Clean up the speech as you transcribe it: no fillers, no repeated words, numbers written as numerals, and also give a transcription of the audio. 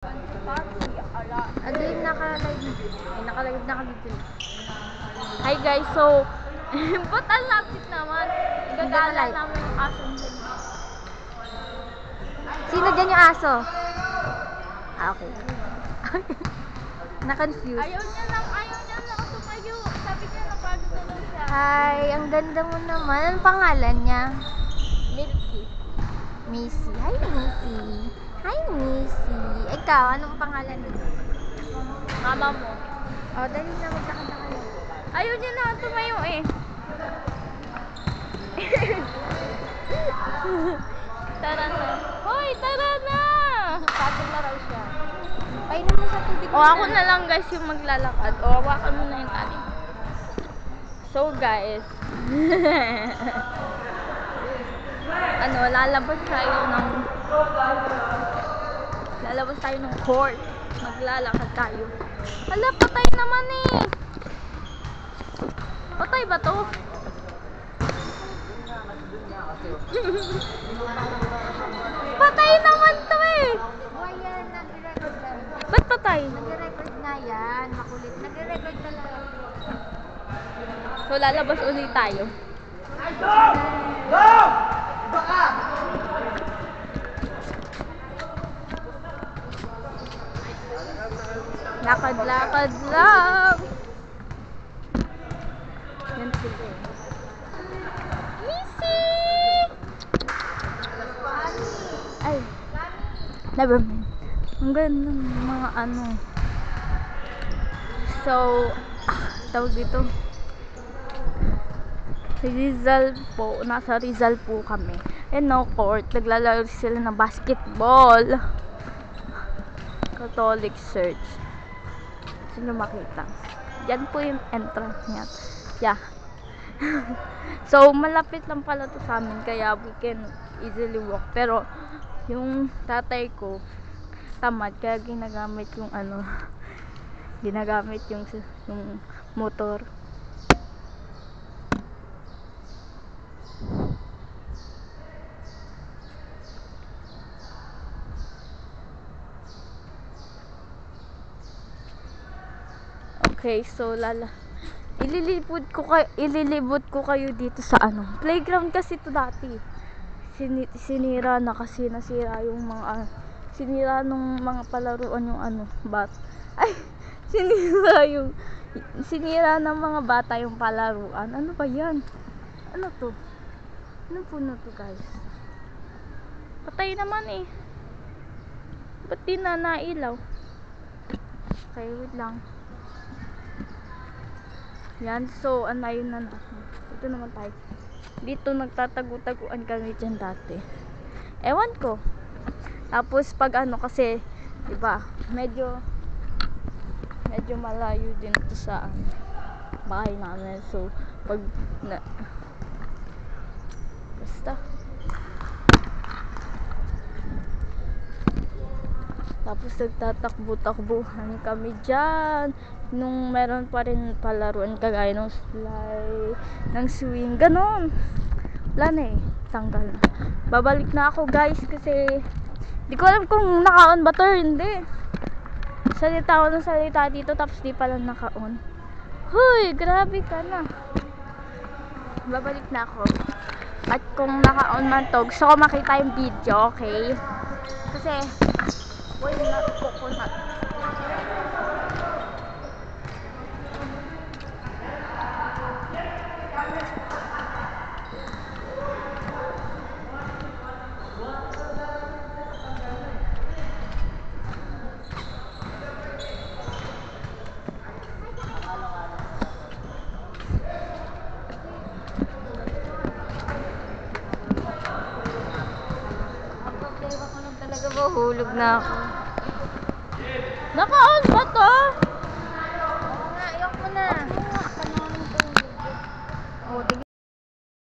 Ano yung naka-live? Ay, naka-live na kami dito. Hi guys, so ba't ang lapit naman? Gagala namin yung aso dyan. Sino dyan yung aso? Ah, okay. Na-confused. Ayaw niya lang tumayo. Sabi niya napagod na lang siya. Hi, ang ganda mo naman. Anong pangalan niya? Milky. Missy. Hi, Missy. Hi, Missy. Ikaw, anong pangalan mo? Mama mo. Oh, dali na, magkakanta kayo. Ayaw niya lang tumayo eh. Tara na. Hoy, tara na! Pagod na raw siya. Painom mo sa tubig. O ako na lang guys yung maglalakad. O hawakan mo na yung tali. So guys, lalabas tayo ng court. Maglalakad tayo. Hala, patay naman eh. Patay ba to? Patay naman to eh. Why yan? Nag-record lang. Ba't patay? Nag-record nga yan. Makulit. Nag-record talaga. So lalabas ulit tayo. Lakad-lakad lang. Yan sila eh. Missy! Ay, never mind. Ang ganda ng mga ano. So, tawag dito. Si Rizal po, nasa Rizal po kami. And no court, naglalaro sila ng basketball. Catholic Church. Sino makita? Yan po yung entrance niya. Yeah. So, malapit lang pala to sa amin, kaya we can easily walk. Pero, yung tatay ko, tamad, kaya ginagamit yung yung motor. Okay, so ililibot ko kayo dito sa playground kasi to dati. Sinira na kasi nasira yung mga sinira nung mga palaruan yung ay sinira ng mga bata yung palaruan. Ano ba yan? Ano to? Anong puno to guys? Patay naman eh. Ba't di na nailaw? Okay, wait lang. Yan, so yun na natin. Ito naman tayo. Dito nagtatago-taguan kami dyan dati. Ewan ko. Tapos pag kasi, diba, medyo malayo din ito sa bahay namin. So, basta. Tapos nagtatakbo-takbuhan kami dyan. Nung meron pa rin palaruan kagaya ng slide, ng swing, ganon. Wala na eh, tanggal na. Babalik na ako guys kasi di ko alam kung naka-on ba to or hindi. Salita ako ng salita dito tapos di pala naka-on. Huy, grabe ka na. Babalik na ako. At kung naka-on man to, gusto ko makita yung video, okay? Kasi why not coconut? Mahulog na ako. Naka-on ba to? Oo nga, ayok mo na.